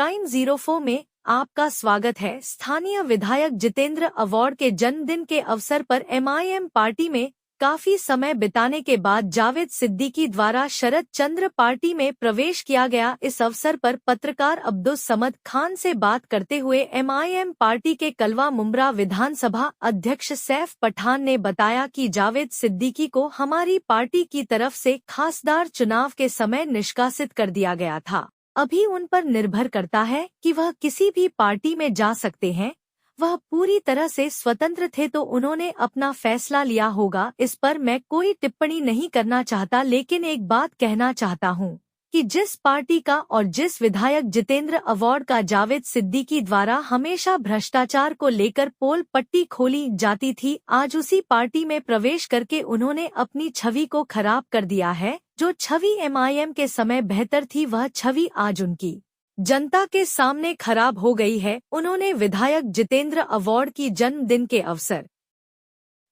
Crime 04 में आपका स्वागत है। स्थानीय विधायक जितेंद्र अवॉर्ड के जन्मदिन के अवसर पर एमआईएम पार्टी में काफी समय बिताने के बाद जावेद सिद्दीकी द्वारा शरद चंद्र पार्टी में प्रवेश किया गया। इस अवसर पर पत्रकार अब्दुस समद खान से बात करते हुए एमआईएम पार्टी के कलवा मुंब्रा विधानसभा अध्यक्ष सैफ पठान ने बताया कि जावेद सिद्दीकी को हमारी पार्टी की तरफ से खासदार चुनाव के समय निष्कासित कर दिया गया था। अभी उन पर निर्भर करता है कि वह किसी भी पार्टी में जा सकते हैं। वह पूरी तरह से स्वतंत्र थे तो उन्होंने अपना फैसला लिया होगा। इस पर मैं कोई टिप्पणी नहीं करना चाहता, लेकिन एक बात कहना चाहता हूं कि जिस पार्टी का और जिस विधायक जितेंद्र अवॉर्ड का जावेद सिद्दीकी द्वारा हमेशा भ्रष्टाचार को लेकर पोल पट्टी खोली जाती थी, आज उसी पार्टी में प्रवेश करके उन्होंने अपनी छवि को खराब कर दिया है। जो छवि एमआईएम के समय बेहतर थी, वह छवि आज उनकी जनता के सामने खराब हो गई है। उन्होंने विधायक जितेंद्र अवॉर्ड की जन्मदिन के अवसर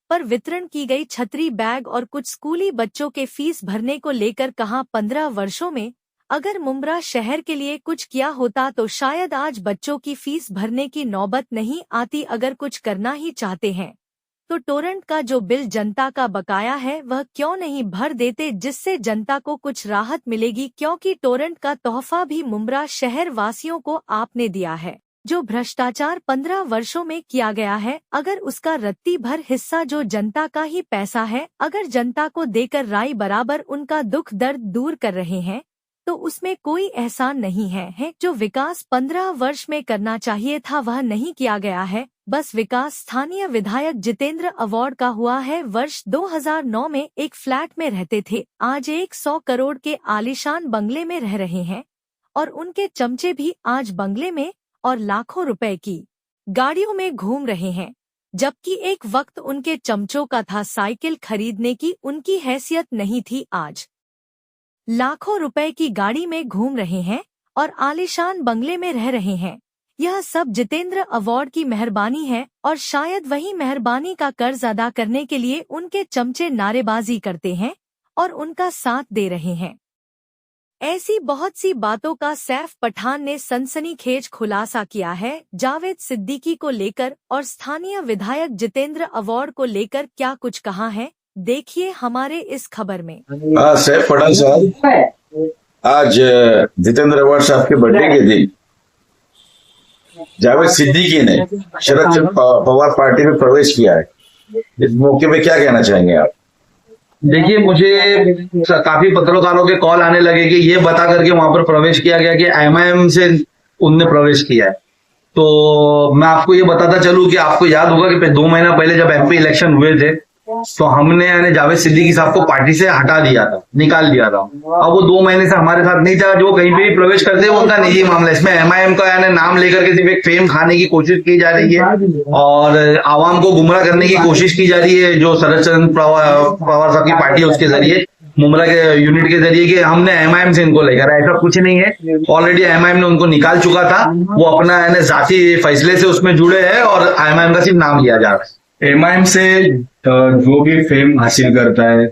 पर वितरण की गई छतरी, बैग और कुछ स्कूली बच्चों के फीस भरने को लेकर कहा, 15 वर्षों में अगर मुंब्रा शहर के लिए कुछ किया होता तो शायद आज बच्चों की फीस भरने की नौबत नहीं आती। अगर कुछ करना ही चाहते हैं तो टोरेंट का जो बिल जनता का बकाया है वह क्यों नहीं भर देते, जिससे जनता को कुछ राहत मिलेगी, क्योंकि टोरेंट का तोहफा भी मुंब्रा शहर वासियों को आपने दिया है। जो भ्रष्टाचार 15 वर्षों में किया गया है, अगर उसका रत्ती भर हिस्सा जो जनता का ही पैसा है, अगर जनता को देकर राई बराबर उनका दुख दर्द दूर कर रहे हैं तो उसमें कोई एहसान नहीं है। जो विकास 15 वर्ष में करना चाहिए था वह नहीं किया गया है। बस विकास स्थानीय विधायक जितेंद्र अवॉर्ड का हुआ है। वर्ष 2009 में एक फ्लैट में रहते थे, आज 100 करोड़ के आलीशान बंगले में रह रहे हैं और उनके चमचे भी आज बंगले में और लाखों रुपए की गाड़ियों में घूम रहे हैं, जबकि एक वक्त उनके चमचों का था साइकिल खरीदने की उनकी हैसियत नहीं थी। आज लाखों रुपए की गाड़ी में घूम रहे हैं और आलीशान बंगले में रह रहे हैं। यह सब जितेंद्र अवॉर्ड की मेहरबानी है और शायद वही मेहरबानी का कर्ज अदा करने के लिए उनके चमचे नारेबाजी करते हैं और उनका साथ दे रहे हैं। ऐसी बहुत सी बातों का सैफ पठान ने सनसनीखेज खुलासा किया है जावेद सिद्दीकी को लेकर और स्थानीय विधायक जितेंद्र अवॉर्ड को लेकर क्या कुछ कहा है, देखिए हमारे इस खबर में। सैफ पठान साहब, आज जितेंद्र अवॉर्ड साहब के बर्थडे के दिन जावेद सिद्दीकी ने शरद चंद्र पवार पार्टी में प्रवेश किया है। इस मौके पे क्या कहना चाहेंगे आप? देखिए, मुझे काफी पत्रकारों के कॉल आने लगे कि ये बता करके वहां पर प्रवेश किया गया कि एमआईएम से उनने प्रवेश किया है। तो मैं आपको ये बताता चलूं कि आपको याद होगा कि 2 महीना पहले जब एमपी इलेक्शन हुए थे तो हमने यानी जावेद सिद्दीकी साहब को पार्टी से हटा दिया था, निकाल दिया था। अब वो 2 महीने से हमारे साथ नहीं था। जो कहीं पे भी प्रवेश करते हैं उनका निजी मामला। इसमें एमआईएम का यानी नाम लेकर के सिर्फ एक फेम खाने की कोशिश की जा रही है और आवाम को गुमराह करने की कोशिश की जा रही है। जो शरद चंद्र पवार साहब की पार्टी है उसके जरिए, मुंब्रा के यूनिट के जरिए, कि हमने एमआईएम से इनको लेकर, ऐसा कुछ नहीं है। ऑलरेडी एमआईएम ने उनको निकाल चुका था। वो अपना यानी जाती फैसले से उसमें जुड़े हैं और एमआईएम का सिर्फ नाम लिया जा रहा है। एमआईएम से जो भी फेम हासिल करता है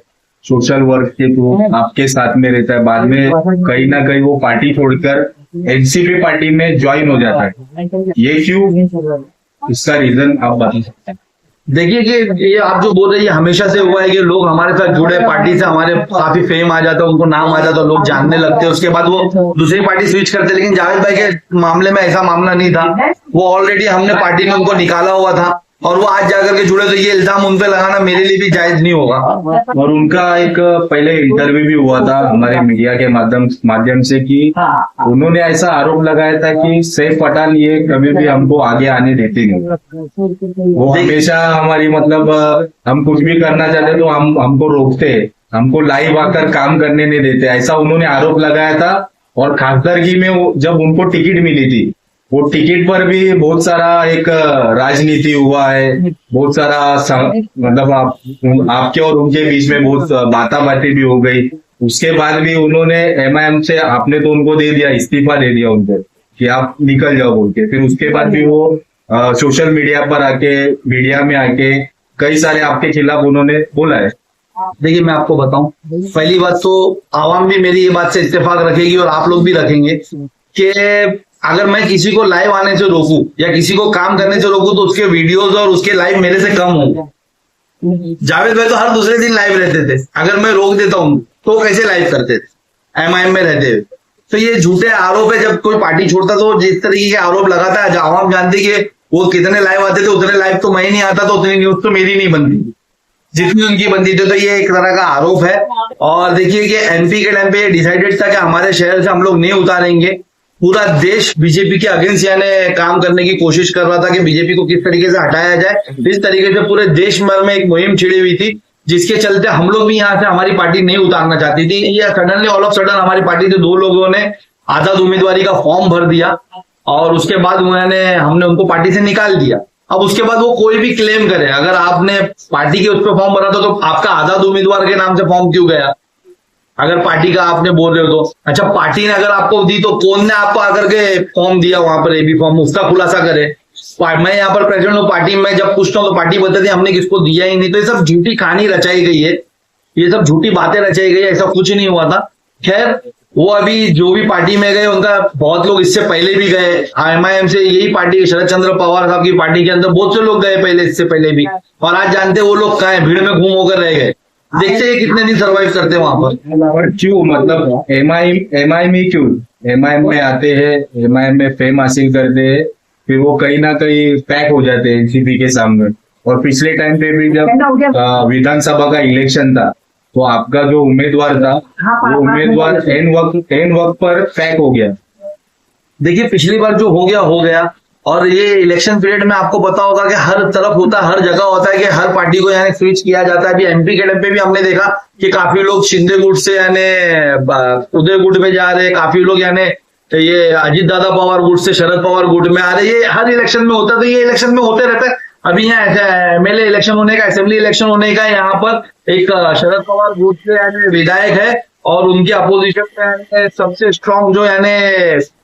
सोशल वर्क के थ्रू आपके साथ में रहता है, बाद में कहीं ना कहीं वो पार्टी छोड़कर एनसीपी पार्टी में ज्वाइन हो जाता है। ये क्यों, इसका रीजन आप बता सकते हैं? देखिए कि ये आप जो बोल रहे हैं ये हमेशा से हुआ है कि लोग हमारे साथ जुड़े पार्टी से, हमारे काफी फेम आ जाता है, उनको नाम आ जाता है, लोग जानने लगते हैं, उसके बाद वो दूसरी पार्टी स्विच करते। लेकिन जावेद भाई के मामले में ऐसा मामला नहीं था। वो ऑलरेडी हमने पार्टी में उनको निकाला हुआ था और वो आज जाकर के जुड़े, तो ये इल्जाम उन पे लगाना मेरे लिए भी जायज नहीं होगा। और उनका एक पहले इंटरव्यू भी हुआ था हमारे मीडिया के माध्यम से कि उन्होंने ऐसा आरोप लगाया था कि सैफ पठान ये कभी भी हमको आगे आने देते नहीं। वो हमेशा हमारी मतलब हम कुछ भी करना चाहते तो हमको रोकते, हमको लाइव आकर काम करने नहीं देते, ऐसा उन्होंने आरोप लगाया था। और खासदारगी में जब उनको टिकट मिली थी, वो टिकट पर भी बहुत सारा एक राजनीति हुआ है, बहुत सारा मतलब आपके और उनके बीच में बहुत बातें भी हो गई। उसके बाद भी उन्होंने एमआईएम से, आपने तो उनको दे दिया, इस्तीफा दे दिया उनको कि आप निकल जाओ बोल के। फिर उसके बाद भी वो सोशल मीडिया पर आके, मीडिया में आके कई सारे आपके खिलाफ उन्होंने बोला है। देखिए, मैं आपको बताऊं, पहली बात तो आवाम भी मेरी ये बात से इत्तेफाक रखेगी और आप लोग भी रखेंगे कि अगर मैं किसी को लाइव आने से रोकूं या किसी को काम करने से रोकूं तो उसके वीडियोस और उसके लाइव मेरे से कम होंगे। जावेद भाई तो हर दूसरे दिन लाइव रहते थे, अगर मैं रोक देता हूं तो कैसे लाइव करते थे एमआईएम में रहते हुए। तो ये झूठे आरोप है, जब कोई पार्टी छोड़ता तो जिस तरीके के आरोप लगाता है, आवाम जानती कि वो कितने लाइव आते थे उतने लाइव तो मैं ही नहीं आता, तो उतनी न्यूज तो मेरी नहीं बनती जितनी उनकी बनती थी। तो ये एक तरह का आरोप है। और देखिए कि एमपी के टाइम पे ये डिसाइडेड था कि हमारे शहर से हम लोग नहीं उतारेंगे। पूरा देश बीजेपी के अगेंस्ट यानी काम करने की कोशिश कर रहा था कि बीजेपी को किस तरीके से हटाया जाए। इस तरीके से पूरे देश भर में एक मुहिम छिड़ी हुई थी, जिसके चलते हम लोग भी यहाँ से हमारी पार्टी नहीं उतारना चाहती थी। ये सडनली ऑल ऑफ सडन हमारी पार्टी से 2 लोगों ने आजाद उम्मीदवारी का फॉर्म भर दिया और उसके बाद हमने उनको पार्टी से निकाल दिया। अब उसके बाद वो कोई भी क्लेम करे, अगर आपने पार्टी के उस पर फॉर्म भरा था तो आपका आजाद उम्मीदवार के नाम से फॉर्म क्यों गया? अगर पार्टी का आपने बोल रहे हो तो अच्छा, पार्टी ने अगर आपको दी तो कौन ने आपको आकर के फॉर्म दिया वहां पर, एबी फॉर्म, उसका खुलासा करे। मैं यहाँ पर प्रेसिडेंट हूँ, पार्टी में जब पूछता हूँ तो पार्टी बताती है हमने किसको दिया ही नहीं। तो ये सब झूठी कहानी रचाई गई है, ये सब झूठी बातें रचाई गई है, ऐसा कुछ नहीं हुआ था। खैर वो अभी जो भी पार्टी में गए उनका बहुत लोग इससे पहले भी गए, एमआईएम से यही पार्टी शरद चंद्र पवार साहब की पार्टी के अंदर बहुत से लोग गए पहले, इससे पहले भी, और आज जानते वो लोग कहाँ है, भीड़ में गुम होकर रह गए। देखते हैं कितने दिन सर्वाइव करते हैं वहां पर। क्यों, मतलब एमआईएम ही क्यों एमआईएम में आते हैं, एमआईएम में फेम हासिल करते हैं, फिर वो कहीं ना कहीं पैक हो जाते हैं एनसीपी के सामने। और पिछले टाइम पे भी जब विधानसभा का इलेक्शन था तो आपका जो उम्मीदवार था वो उम्मीदवार एन वक्त पर पैक हो गया। देखिए पिछली बार जो हो गया और ये इलेक्शन पीरियड में आपको पता होगा कि हर तरफ होता है, हर जगह होता है कि हर पार्टी को यानी स्विच किया जाता है। अभी एमपी के टाइम पे भी हमने देखा कि काफी लोग शिंदे गुट से यानी उदय गुट में जा रहे, काफी लोग यानी ये अजीत दादा पवार गुट से शरद पवार गुट में आ रहे। ये हर इलेक्शन में होता है, तो ये इलेक्शन में होते रहता है। अभी यहाँ एमएलए इलेक्शन होने का, असेंबली इलेक्शन होने का, यहाँ पर एक शरद पवार गुट से यानी विधायक है और उनकी अपोजिशन में सबसे स्ट्रांग जो यानी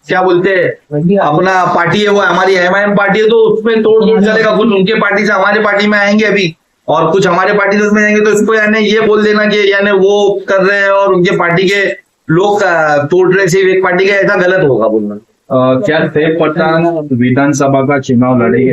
क्या बोलते हैं अपना पार्टी है वो हमारी एमआईएम पार्टी है। तो उसमें तोड़ चलेगा, कुछ उनके पार्टी से हमारे पार्टी में आएंगे अभी और कुछ हमारे पार्टी से उसमें जाएंगे। तो इसको यानी ये बोल देना कि यानी वो कर रहे हैं और उनके पार्टी के लोग तोड़ रहे सिर्फ एक पार्टी का, ऐसा गलत होगा बोलना। क्या सैफ पठान विधानसभा का चुनाव लड़ेंगे?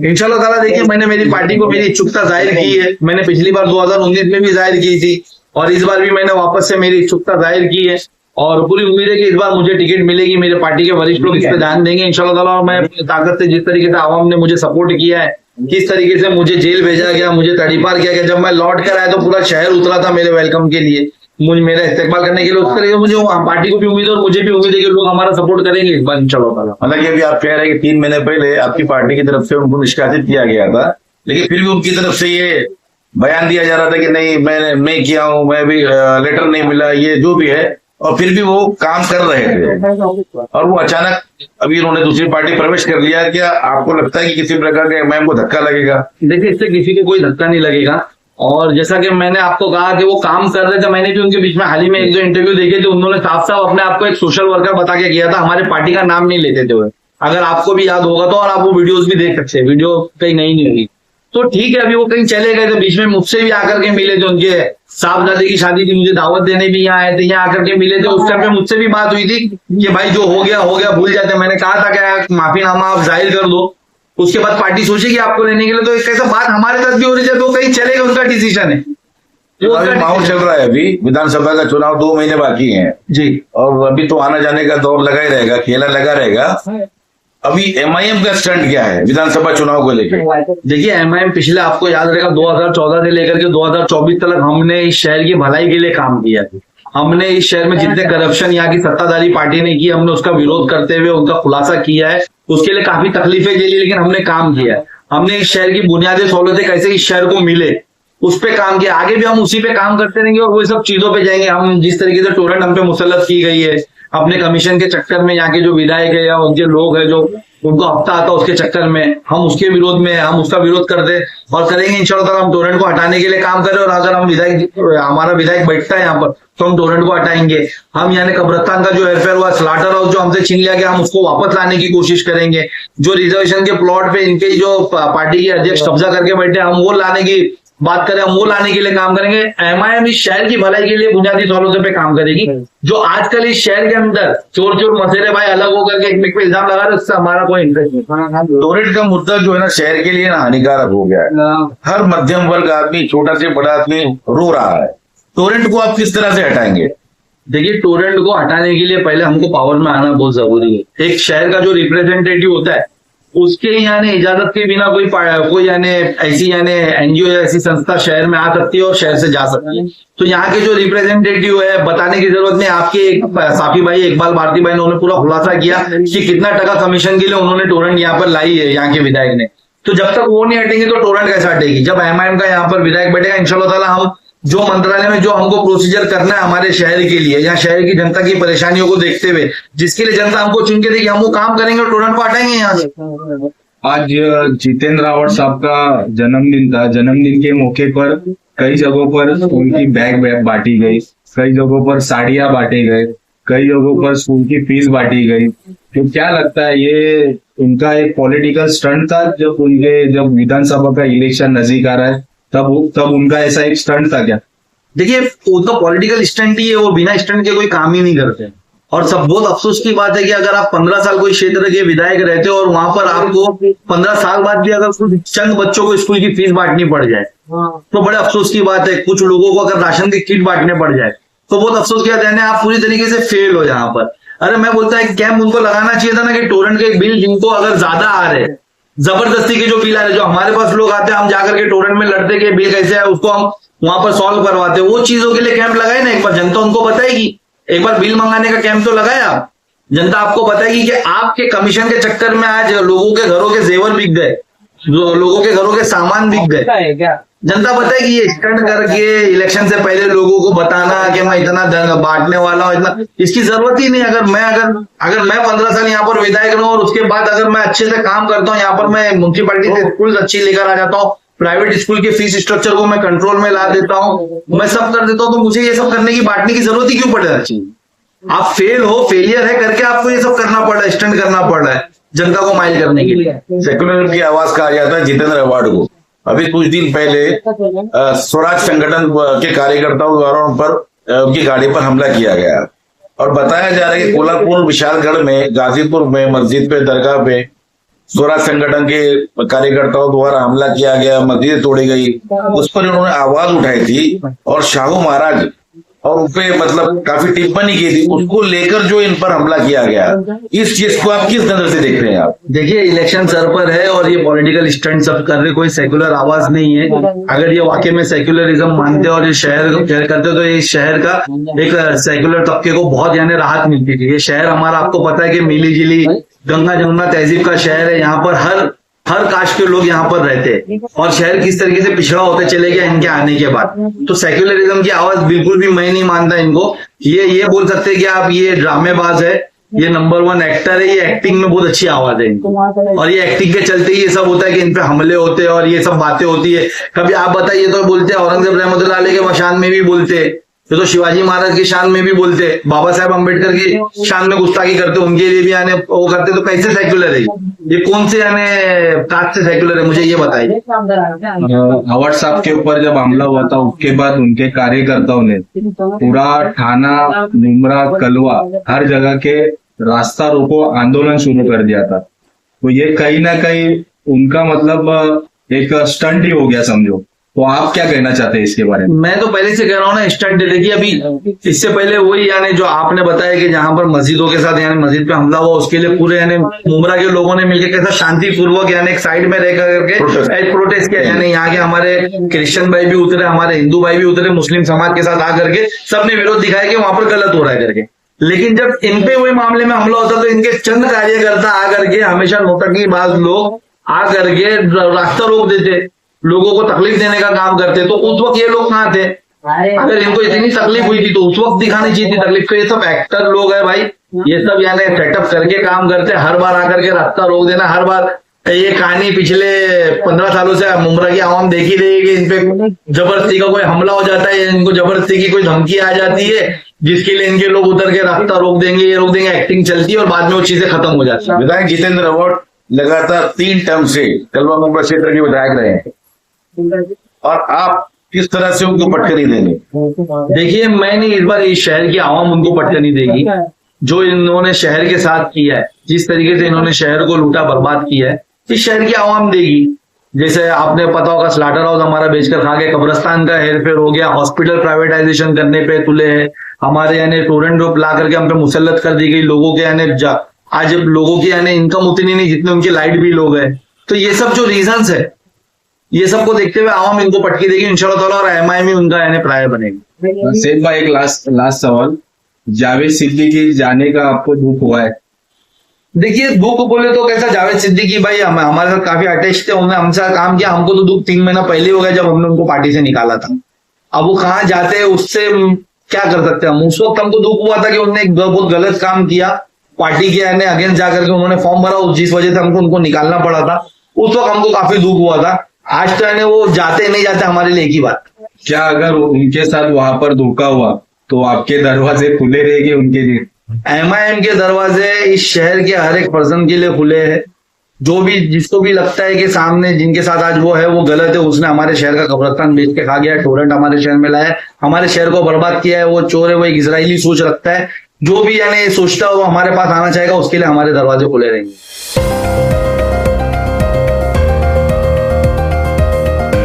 इंशाल्लाह ताला देखिए, मैंने मेरी पार्टी को मेरी इच्छुकता जाहिर की है। मैंने पिछली बार 2019 में भी जाहिर की थी और इस बार भी मैंने वापस से मेरी इच्छुकता जाहिर की है और पूरी उम्मीद है कि इस बार मुझे टिकट मिलेगी। मेरे पार्टी के वरिष्ठ लोग इस पर ध्यान देंगे इंशाल्लाह ताला। और मैं अपनी ताकत से, जिस तरीके से आवाम ने मुझे सपोर्ट किया है, किस तरीके से मुझे जेल भेजा गया, मुझे तड़ीपार किया गया, जब मैं लौट कर आया तो पूरा शहर उतरा था मेरे वेलकम के लिए, मुझे मेरा इस्तेमाल करने के लिए। उस तरीके मुझे पार्टी को भी उम्मीद है और मुझे भी उम्मीद है कि लोग हमारा सपोर्ट करेंगे इस बार इंशाल्लाह ताला। हालांकि अभी आप कह रहे हैं कि 3 महीने पहले आपकी पार्टी की तरफ से उनको निष्कासित किया गया था, लेकिन फिर भी उनकी तरफ से ये बयान दिया जा रहा था कि नहीं मैं किया हूं, मैं भी लेटर नहीं मिला, ये जो भी है, और फिर भी वो काम कर रहे थे और वो अचानक अभी उन्होंने दूसरी पार्टी प्रवेश कर लिया। क्या आपको लगता है कि किसी प्रकार के एमआईएम को धक्का लगेगा? देखिए इससे किसी को कोई धक्का नहीं लगेगा। और जैसा कि मैंने आपको कहा कि वो काम कर रहे थे, मैंने भी उनके बीच में हाल ही में 1-2 इंटरव्यू देखे थे, उन्होंने साफ साफ अपने आप को एक सोशल वर्कर बता के किया था, हमारे पार्टी का नाम नहीं लेते थे। अगर आपको भी याद होगा तो, और आप वो वीडियोस भी देख सकते हैं, वीडियो कहीं नहीं होगी तो ठीक है। अभी वो कहीं चले गए थे, बीच में मुझसे भी आकर के मिले थे, उनके साहबजादे की शादी थी, मुझे दावत देने भी यहाँ आए थे, यहाँ आकर के मिले थे। उस टाइम पे मुझसे भी बात हुई थी कि भाई जो हो गया भूल जाते। मैंने कहा था कि माफीनामा आप जाहिर कर दो, उसके बाद पार्टी सोचेगी आपको लेने के लिए। तो कैसा बात हमारे साथ भी हो रही है, तो कहीं चलेगा, उनका डिसीजन है। माहौल चल रहा है, अभी विधानसभा का चुनाव 2 महीने बाकी हैं जी, और अभी तो आना जाने का दौर लगा ही रहेगा, खेला लगा रहेगा। अभी एमआईएम का स्टंट क्या है विधानसभा चुनाव को लेकर? देखिए एमआईएम पिछले, आपको याद रहेगा 2014 से लेकर के 2024 तक हमने इस शहर की भलाई के लिए काम किया है। हमने इस शहर में जितने करप्शन यहाँ की सत्ताधारी पार्टी ने की, हमने उसका विरोध करते हुए उनका खुलासा किया है। उसके लिए काफी तकलीफें झेली, लेकिन हमने काम किया है। हमने इस शहर की बुनियादी सहूलतें कैसे इस शहर को मिले उस पे काम किया, आगे भी हम उसी पे काम करते रहेंगे और वो सब चीजों पे जाएंगे। हम जिस तरीके से टोरेंट हम पे मुसल्लत की गई है अपने कमीशन के चक्कर में, यहाँ के जो विधायक है या उनके लोग हैं जो उनको हफ्ता आता उसके चक्कर में, हम उसके विरोध में, हम उसका विरोध करते और करेंगे इंशाल्लाह ताला। हम टोरेंट को हटाने के लिए काम करें और अगर हम हमारा विधायक बैठता है यहाँ पर तो हम टोरेंट को हटाएंगे। हम यानी कब्रिस्तान का जो हेरफेर हुआ, स्लाटर हाउस जो हमसे छीन लिया गया, हम उसको वापस लाने की कोशिश करेंगे। जो रिजर्वेशन के प्लॉट पे इनके जो पार्टी के अध्यक्ष कब्जा करके बैठे, हम वो लाने की बात करें अमूल आने के लिए काम करेंगे। एमआईएम इस शहर की भलाई के लिए बुनियादी सहूलतों पे काम करेगी। जो आजकल इस शहर के अंदर चोर चोर मसेरे भाई अलग होकर के एक पे इल्जाम लगा रहे, उससे हमारा कोई इंटरेस्ट नहीं। टोरेंट का मुद्दा जो है ना शहर के लिए ना हानिकारक हो गया है। हर मध्यम वर्ग आदमी, छोटा से बड़ा आदमी रो रहा है। टोरेंट को आप किस तरह से हटाएंगे? देखिए, टोरेंट को हटाने के लिए पहले हमको पावर में आना बहुत जरूरी है। एक शहर का जो रिप्रेजेंटेटिव होता है उसके यानी इजाजत के बिना कोई यानी ऐसी यानी एनजीओ या ऐसी संस्था शहर में आ सकती है और शहर से जा सकती है। तो यहाँ के जो रिप्रेजेंटेटिव है बताने की जरूरत नहीं। आपके साफी भाई इकबाल भारती भाई ने उन्होंने पूरा खुलासा किया कि कितना टका कमीशन के लिए उन्होंने टोरेंट यहाँ पर लाई है यहाँ के विधायक ने। तो जब तक वो नहीं हटेंगे तो टोरेंट कैसे हटेगी? जब एमआईएम का यहाँ पर विधायक बैठेगा इंशाल्लाह ताला हम जो मंत्रालय में जो हमको प्रोसीजर करना है हमारे शहर के लिए या शहर की जनता की परेशानियों को देखते हुए जिसके लिए जनता हमको चुन के देगी हम वो काम करेंगे और टोरेंट को हटाएंगे यहाँ से। आज जितेंद्र रावत साहब का जन्मदिन था। जन्मदिन के मौके पर कई जगहों पर उनकी बैग बांटी गई, कई जगहों पर साड़ियां बांटे गए, कई जगहों पर स्कूल की फीस बांटी गई। तो क्या लगता है ये उनका एक पॉलिटिकल स्टंट था? जब विधानसभा का इलेक्शन नजदीक आ रहा है तब उनका ऐसा एक स्टंट था क्या? देखिए, उनका पॉलिटिकल स्टंट ही है, वो बिना स्टंट के कोई काम ही नहीं करते। और सब बहुत अफसोस की बात है कि अगर आप 15 साल कोई क्षेत्र के विधायक रहते हो और वहां पर आपको 15 साल बाद भी अगर कुछ चंद बच्चों को स्कूल की फीस बांटनी पड़ जाए तो बड़े अफसोस की बात है। कुछ लोगों को अगर राशन की किट बांटने पड़ जाए तो बहुत अफसोस की बात है। आप पूरी तरीके से फेल हो यहाँ पर। अरे मैं बोलता है कैंप उनको लगाना चाहिए था ना कि टोरेंट के बिल जिनको अगर ज्यादा आ रहे जबरदस्ती के जो बिल आ रहे जो हमारे पास लोग आते हैं हम जाकर के टोरेंट में लड़ते के बिल कैसे है उसको हम वहां पर सॉल्व करवाते हैं। वो चीजों के लिए कैंप लगाए ना, एक बार जनता उनको बताएगी। एक बार बिल मंगाने का कैंप तो लगाया आप, जनता आपको बताएगी कि आपके कमीशन के चक्कर में आज लोगों के घरों के जेवर बिक गए, लोगों के घरों के सामान बिक गए। जनता बताएगी ये स्टंट करके इलेक्शन से पहले लोगों को बताना कि मैं इतना बांटने वाला हूँ, इतना इसकी जरूरत ही नहीं। अगर मैं 15 साल यहाँ पर विधायक रहूं और उसके बाद अगर मैं अच्छे से काम करता हूँ यहाँ पर, मैं म्युनिसिपैलिटी से स्कूल अच्छी लेकर आ जाता हूँ, प्राइवेट स्कूल के फीस स्ट्रक्चर को मैं कंट्रोल में ला देता हूँ, मैं सब कर देता हूँ, तो मुझे ये सब करने की बांटने की जरूरत ही क्यों पड़ेगा? आप फेलियर है करके आपको ये सब करना पड़ रहा है, स्टंट करना पड़ रहा है जनता को माइल करने के लिए। सेक्युलरिज्म की आवाज कहा जाता है जितेंद्र अवार्ड को। अभी कुछ दिन पहले स्वराज संगठन के कार्यकर्ताओं द्वारा उन पर उनकी गाड़ी पर हमला किया गया और बताया जा रहा है कि कोल्हापुर, विशालगढ़ में, गाजीपुर में मस्जिद पे, दरगाह पे स्वराज संगठन के कार्यकर्ताओं द्वारा हमला किया गया, मस्जिद तोड़ी गई। उस पर उन्होंने आवाज उठाई थी और शाहू महाराज और उनपे मतलब काफी टिप्पणी की थी, उसको लेकर जो इन पर हमला किया गया, इस चीज को आप किस नजर से देख रहे हैं? आप देखिए, इलेक्शन सर पर है और ये पॉलिटिकल स्टंट सब कर रहे, कोई सेक्युलर आवाज नहीं है। अगर ये वाकई में सेक्युलरिज्म मानते और ये शहर करते तो ये शहर का एक सेक्युलर तबके को बहुत यानी राहत मिलती थी। ये शहर हमारा आपको पता है कि मिली जुली गंगा जमुना तहजीब का शहर है। यहाँ पर हर कास्ट के लोग यहाँ पर रहते हैं और शहर किस तरीके से पिछड़ा होते चले गया इनके आने के बाद। तो सेक्युलरिज्म की आवाज बिल्कुल भी मैं नहीं मानता इनको। ये बोल सकते हैं कि आप ये ड्रामेबाज है, ये नंबर 1 एक्टर है, ये एक्टिंग में बहुत अच्छी आवाज है इनको और ये एक्टिंग के चलते ही ये सब होता है कि इन पे हमले होते हैं और ये सब बातें होती है। कभी आप बताइए तो बोलते हैं औरंगजेब रहमतुल्लाह अलैह के शान में भी बोलते, ये तो शिवाजी महाराज की शान में भी बोलते, बाबा साहेब अम्बेडकर की शान में गुस्ताखी करते, उनके लिए भी आने वो करते। तो कैसे सेक्युलर है ये? कौन से यानी कास्ट से सेक्युलर है? मुझे ये बताइए। अवार्ड साहब के ऊपर जब हमला हुआ था उसके बाद उनके कार्यकर्ताओं ने पूरा थाना, मुमरा, कलवा हर जगह के रास्ता रोको आंदोलन शुरू कर दिया था। तो ये कहीं ना कहीं उनका मतलब एक स्टंट ही हो गया समझो। तो आप क्या कहना चाहते हैं इसके बारे में? मैं तो पहले से कह रहा हूँ ना स्टंट। देखिए, अभी इससे पहले वही यानी जो आपने बताया कि जहां पर मस्जिदों के साथ यानी मस्जिद पे हमला हुआ, उसके लिए पूरे यानी मुमरा के लोगों ने मिलकर कैसा शांतिपूर्वक यानी एक साइड में रह करके प्रोटेस्ट किया। यानी यहाँ के हमारे क्रिश्चियन भाई भी उतरे, हमारे हिंदू भाई भी उतरे, मुस्लिम समाज के साथ आकर के सबने विरोध दिखाया कि वहां पर गलत हो रहा है करके। लेकिन जब इन पे वही मामले में हमला होता तो इनके चंद कार्यकर्ता आकर के, हमेशा नौटंकीबाज लोग आकर के रास्ता रोक देते, लोगों को तकलीफ देने का काम करते। तो उस वक्त ये लोग कहाँ थे? अगर इनको इतनी तकलीफ हुई थी तो उस वक्त दिखानी चाहिए थी तकलीफ। तो ये सब एक्टर लोग है भाई, ये सब यानी सेटअप करके काम करते, हर बार आकर के रास्ता रोक देना, हर बार ये कहानी पिछले 15 सालों से मुमरा की आवाम देखी रही कि इन पे जबरदस्ती का कोई हमला हो जाता है, इनको जबरदस्ती की कोई धमकी आ जाती है जिसके लिए इनके लोग उतर के रास्ता रोक देंगे, ये रोक देंगे, एक्टिंग चलती है और बाद में वो चीजें खत्म हो जाती है। विधायक जितेंद्र अवार्ड लगातार 3 टर्म से कलवा मुमरा क्षेत्र के विधायक रहे हैं। और आप किस तरह से उनको पटकनी देंगे? देखिए, मैं नहीं, इस बार इस शहर की आवाम उनको पटकनी देगी। जो इन्होंने शहर के साथ किया है, जिस तरीके से इन्होंने शहर को लूटा बर्बाद किया है, इस शहर की आवाम देगी। जैसे आपने पता होगा, स्लाटर हाउस हमारा बेचकर खा गए, कब्रिस्तान का हेरफेर हो गया, हॉस्पिटल प्राइवेटाइजेशन करने पे तुले हैं, हमारे यानी टोरेंट रोप ला करके हम पे मुसल्लत कर दी गई, लोगों के यानी आज लोगों की यानी इनकम उतनी नहीं जितने उनके लाइट बिल हो गए। तो ये सब जो रीजंस है, ये सबको देखते हुए आवाम इनको पटकी देगी इंशाल्लाह ताला, और एमआईएम ही उनका यानी प्राय बनेगी। सैयद भाई, एक लास्ट सवाल, जावेद सिद्दीकी जाने का आपको दुख हुआ है? देखिए, दुख बोले तो कैसा, जावेद सिद्दीकी भाई हमारे साथ काफी अटैच थे, उन्होंने हमसे काम किया। हमको तो दुख 3 महीना पहले हो गया जब हमने उनको पार्टी से निकाला था। अब वो कहाँ जाते हैं, उससे क्या कर सकते हैं हम। उस वक्त हमको दुख हुआ था कि उन्होंने एक बहुत गलत काम किया, पार्टी के अगेंस्ट जाकर के उन्होंने फॉर्म भरा, जिस वजह से हमको उनको निकालना पड़ा था। उस वक्त हमको काफी दुख हुआ था। आज तो यानी वो जाते नहीं जाते हमारे लिए एक ही बात। क्या अगर उनके साथ वहां पर धोखा हुआ तो आपके दरवाजे खुले रहेंगे उनके लिए? एमआईएम के दरवाजे इस शहर के हर एक पर्सन के लिए खुले हैं। जो भी जिसको भी लगता है कि सामने जिनके साथ आज वो है वो गलत है, उसने हमारे शहर का कब्रिस्तान बेच के खा गया, टोरेंट हमारे शहर में लाया, हमारे शहर को बर्बाद किया है, वो चोर है, वो एक इजरायली सोच रखता है। जो भी यानी सोचता है वो हमारे पास आना चाहेगा, उसके लिए हमारे दरवाजे खुले रहेंगे।